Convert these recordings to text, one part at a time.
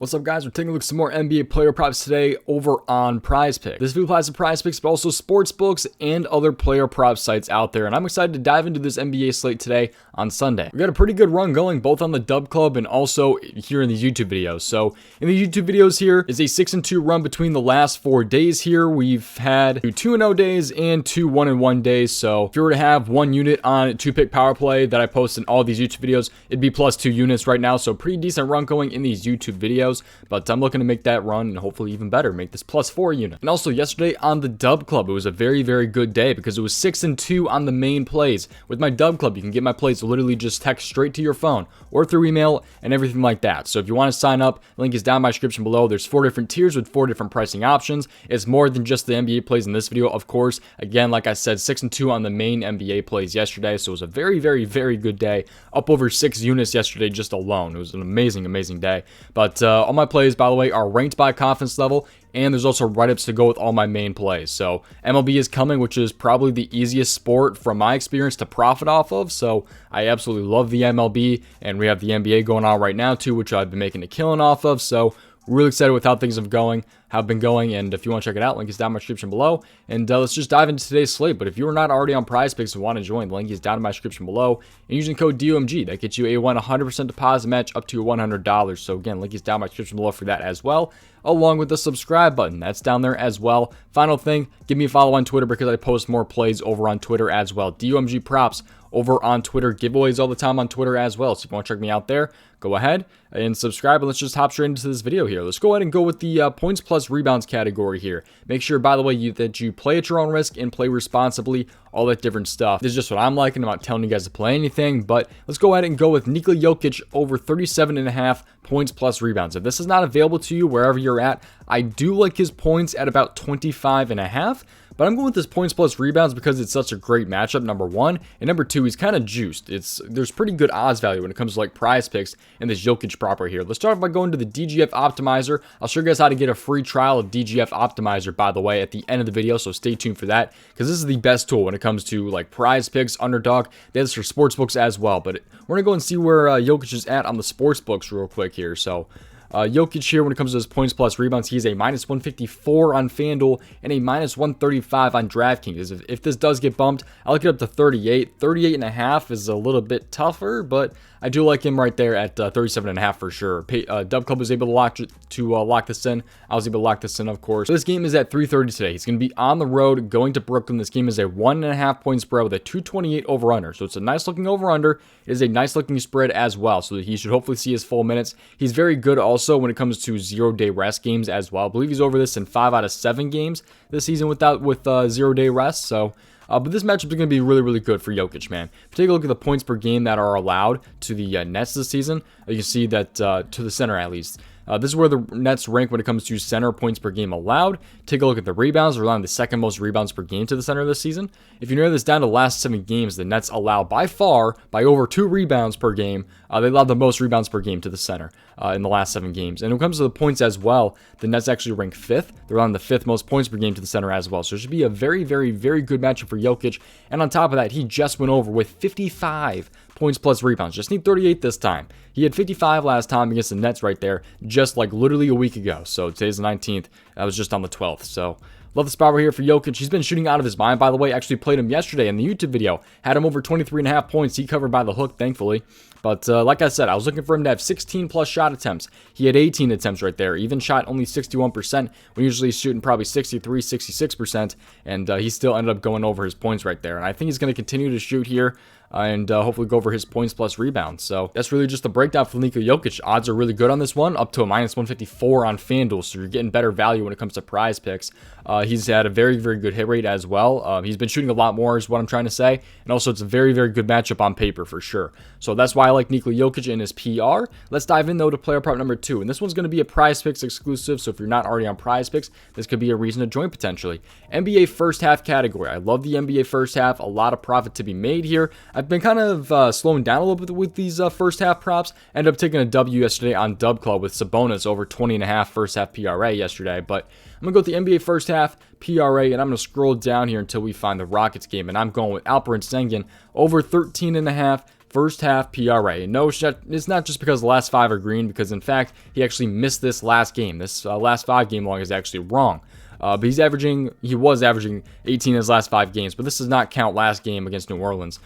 What's up, guys? We're taking a look at some more NBA player props today over on prizepicks. This video applies to prizepicks, but also sports books and other player prop sites out there. And I'm excited to dive into this NBA slate today on Sunday. We got a pretty good run going both on the Dub Club and also here in these YouTube videos. So in the YouTube videos here is a 6-2 run between the last 4 days here. We've had 2 2-0 days and 2 1-1 days. So if you were to have 1 unit on 2-pick power play that I post in all these YouTube videos, it'd be plus 2 units right now. So pretty decent run going in these YouTube videos. But I'm looking to make that run and hopefully even better, make this plus 4 unit. And also yesterday on the Dub Club, it was a very, very good day because it was 6-2 on the main plays. With my Dub Club, you can get my plays literally just text straight to your phone or through email and everything like that. So if you want to sign up, link is down in my description below. There's 4 different tiers with 4 different pricing options. It's more than just the NBA plays in this video, of course. Again, like I said, 6-2 on the main NBA plays yesterday. So it was a very, very, very good day. Up over 6 units yesterday just alone. It was an amazing, amazing day. But all my plays, by the way, are ranked by confidence level, and there's also write-ups to go with all my main plays. So MLB is coming, which is probably the easiest sport from my experience to profit off of. So I absolutely love the MLB, and we have the NBA going on right now too, which I've been making a killing off of. So really excited with how things have been going, and if you want to check it out, link is down in my description below. And let's just dive into today's slate. But if you're not already on prizepicks and want to join, the link is down in my description below, and using code DOMG, that gets you a 100% deposit match up to $100. So again, link is down in my description below for that as well, along with the subscribe button. That's down there as well. Final thing, give me a follow on Twitter because I post more plays over on Twitter as well. DOMG props over on Twitter, giveaways all the time on Twitter as well. So if you want to check me out there, go ahead and subscribe, and let's just hop straight into this video here. Let's go ahead and go with the points plus rebounds category here. Make sure, by the way, that you play at your own risk and play responsibly, all that different stuff. This is just what I'm liking. I'm not telling you guys to play anything, but let's go ahead and go with Nikola Jokic over 37.5 points plus rebounds. If this is not available to you wherever you're at, I do like his points at about 25.5. But I'm going with this points plus rebounds because it's such a great matchup, number one. And number two, he's kind of juiced. There's pretty good odds value when it comes to like prize picks in this Jokic prop right here. Let's start by going to the DGF Optimizer. I'll show you guys how to get a free trial of DGF Optimizer, by the way, at the end of the video. So stay tuned for that, because this is the best tool when it comes to like prize picks, underdog. They have this for sports books as well. But we're going to go and see where Jokic is at on the sports books real quick here. So Jokic here, when it comes to his points plus rebounds, he's a minus 154 on FanDuel and a minus 135 on DraftKings. If this does get bumped, I'll look it up to 38. 38.5 is a little bit tougher, but I do like him right there at 37.5 for sure. Dub Club was able to lock this in. I was able to lock this in, of course. So this game is at 3:30 today. He's going to be on the road going to Brooklyn. This game is a 1.5 point spread with a 228 over under. So it's a nice looking over under. It is a nice looking spread as well. So he should hopefully see his full minutes. He's very good also when it comes to 0-day rest games as well. I believe he's over this in 5 out of 7 games this season with 0-day rest. So but this matchup is going to be really, really good for Jokic, man. If you take a look at the points per game that are allowed to the Nets this season, you can see that to the center at least. This is where the Nets rank when it comes to center points per game allowed. Take a look at the rebounds. They're allowing the second most rebounds per game to the center this season. If you narrow this down to the last 7 games, the Nets allow by over 2 rebounds per game. They allowed the most rebounds per game to the center in the last 7 games. And when it comes to the points as well, the Nets actually rank 5th. They're allowing the 5th most points per game to the center as well. So it should be a very, very, very good matchup for Jokic. And on top of that, he just went over with 55 points plus rebounds. Just need 38 this time. He had 55 last time against the Nets right there, just like literally a week ago. So today's the 19th. That was just on the 12th. So love the spot right here for Jokic. He's been shooting out of his mind, by the way. Actually played him yesterday in the YouTube video. Had him over 23.5 points. He covered by the hook, thankfully. But like I said, I was looking for him to have 16 plus shot attempts. He had 18 attempts right there. Even shot only 61%, when usually he's shooting probably 63, 66%. And he still ended up going over his points right there. And I think he's going to continue to shoot here and hopefully go over his points plus rebounds. So that's really just the breakdown for Nikola Jokic. Odds are really good on this one, up to a minus 154 on FanDuel, so you're getting better value when it comes to prize picks. He's had a very, very good hit rate as well. He's been shooting a lot more is what I'm trying to say, and also it's a very, very good matchup on paper for sure. So that's why I like Nikola Jokic in his PR. Let's dive in though to player prop number 2, and this one's going to be a prize picks exclusive, so if you're not already on prize picks, this could be a reason to join potentially. NBA first half category. I love the NBA first half. A lot of profit to be made here. I've been kind of slowing down a little bit with these first half props. Ended up taking a W yesterday on Dub Club with Sabonis over 20.5 first half PRA yesterday. But I'm going to go with the NBA first half PRA, and I'm going to scroll down here until we find the Rockets game. And I'm going with Alperen Sengun over 13.5 first half PRA. No, it's not just because the last 5 are green, because in fact, he actually missed this last game. This last 5 game log is actually wrong. But he was averaging 18 in his last 5 games, but this does not count last game against New Orleans.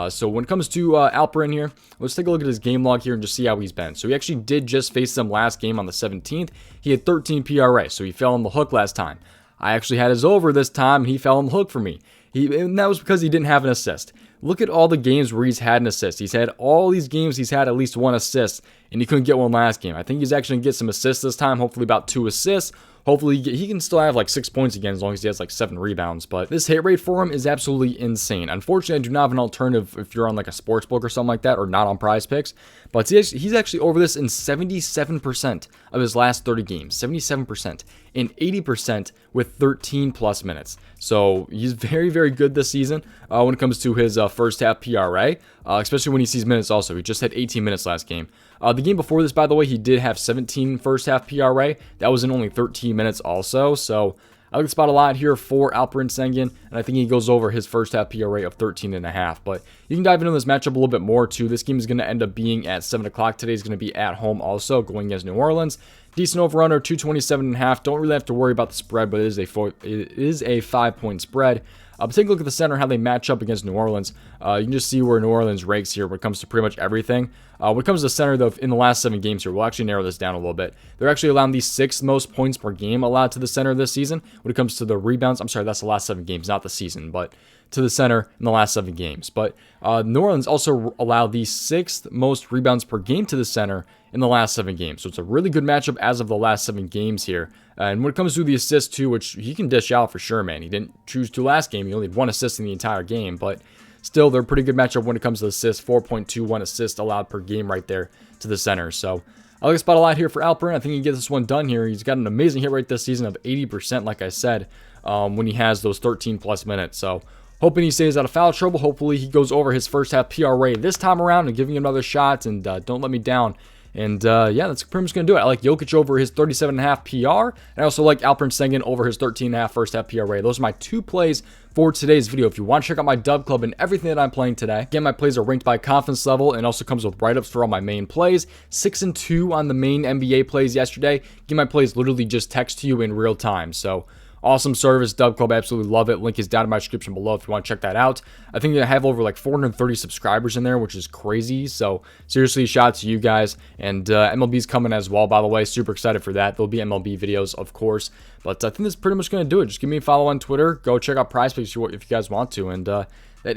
So when it comes to Alperen here, let's take a look at his game log here and just see how he's been. So he actually did just face them last game on the 17th. He had 13 PRA, so he fell on the hook last time. I actually had his over this time, and he fell on the hook for me. And that was because he didn't have an assist. Look at all the games where he's had an assist. He's had all these games, he's had at least 1 assist, and he couldn't get one last game. I think he's actually going to get some assists this time, hopefully about 2 assists. Hopefully he can still have like 6 points again as long as he has like 7 rebounds. But this hit rate for him is absolutely insane. Unfortunately, I do not have an alternative if you're on like a sports book or something like that, or not on Prize Picks. But he's actually over this in 77% of his last 30 games. 77%. And 80% with 13 plus minutes. So he's very, very good this season when it comes to his first half PRA, especially when he sees minutes also. He just had 18 minutes last game. The game before this, by the way, he did have 17 first half PRA. That was in only 13 minutes also. So I like the spot a lot here for Alperen Sengun, and I think he goes over his first half PRA of 13.5. But you can dive into this matchup a little bit more too. This game is going to end up being at 7 o'clock today. It's going to be at home also, going against New Orleans. Decent over-under, 227.5. Don't really have to worry about the spread, but it is a 5-point spread. But take a look at the center, how they match up against New Orleans. You can just see where New Orleans ranks here when it comes to pretty much everything. When it comes to the center, though, in the last 7 games here, we'll actually narrow this down a little bit. They're actually allowing the 6th most points per game allowed to the center this season. When it comes to the rebounds, I'm sorry, that's the last 7 games, not the season, but to the center in the last 7 games. But New Orleans also allowed the 6th most rebounds per game to the center in the last 7 games. So it's a really good matchup as of the last 7 games here. And when it comes to the assists too, which he can dish out for sure, man. He didn't choose to last game. He only had 1 assist in the entire game, but still, they're a pretty good matchup when it comes to assists. 4.21 assists allowed per game right there to the center. So I like the spot a lot here for Alperen. I think he can get this one done here. He's got an amazing hit rate this season of 80%, like I said, when he has those 13 plus minutes. So hoping he stays out of foul trouble. Hopefully he goes over his first half PRA this time around and giving him another shot, and don't let me down. And yeah, that's pretty much going to do it. I like Jokic over his 37.5 PR. And I also like Alperen Sengun over his 13.5 first half PRA. Those are my 2 plays for today's video. If you want to check out my dub club and everything that I'm playing today, again, my plays are ranked by confidence level and also comes with write-ups for all my main plays. 6 and 2 on the main NBA plays yesterday. Again, my plays literally just text to you in real time. So awesome service, Dub Club, absolutely love it. Link is down in my description below if you want to check that out. I think I have over like 430 subscribers in there, which is crazy. So seriously, shout out to you guys. And MLB's coming as well, by the way. Super excited for that. There'll be MLB videos, of course. But I think that's pretty much going to do it. Just give me a follow on Twitter. Go check out Prize Picks if you guys want to. And that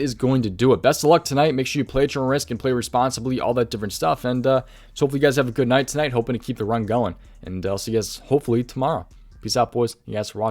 is going to do it. Best of luck tonight. Make sure you play at your own risk and play responsibly, all that different stuff. And so hopefully you guys have a good night tonight. Hoping to keep the run going. And I'll see you guys hopefully tomorrow. Peace out, boys. You guys for watching.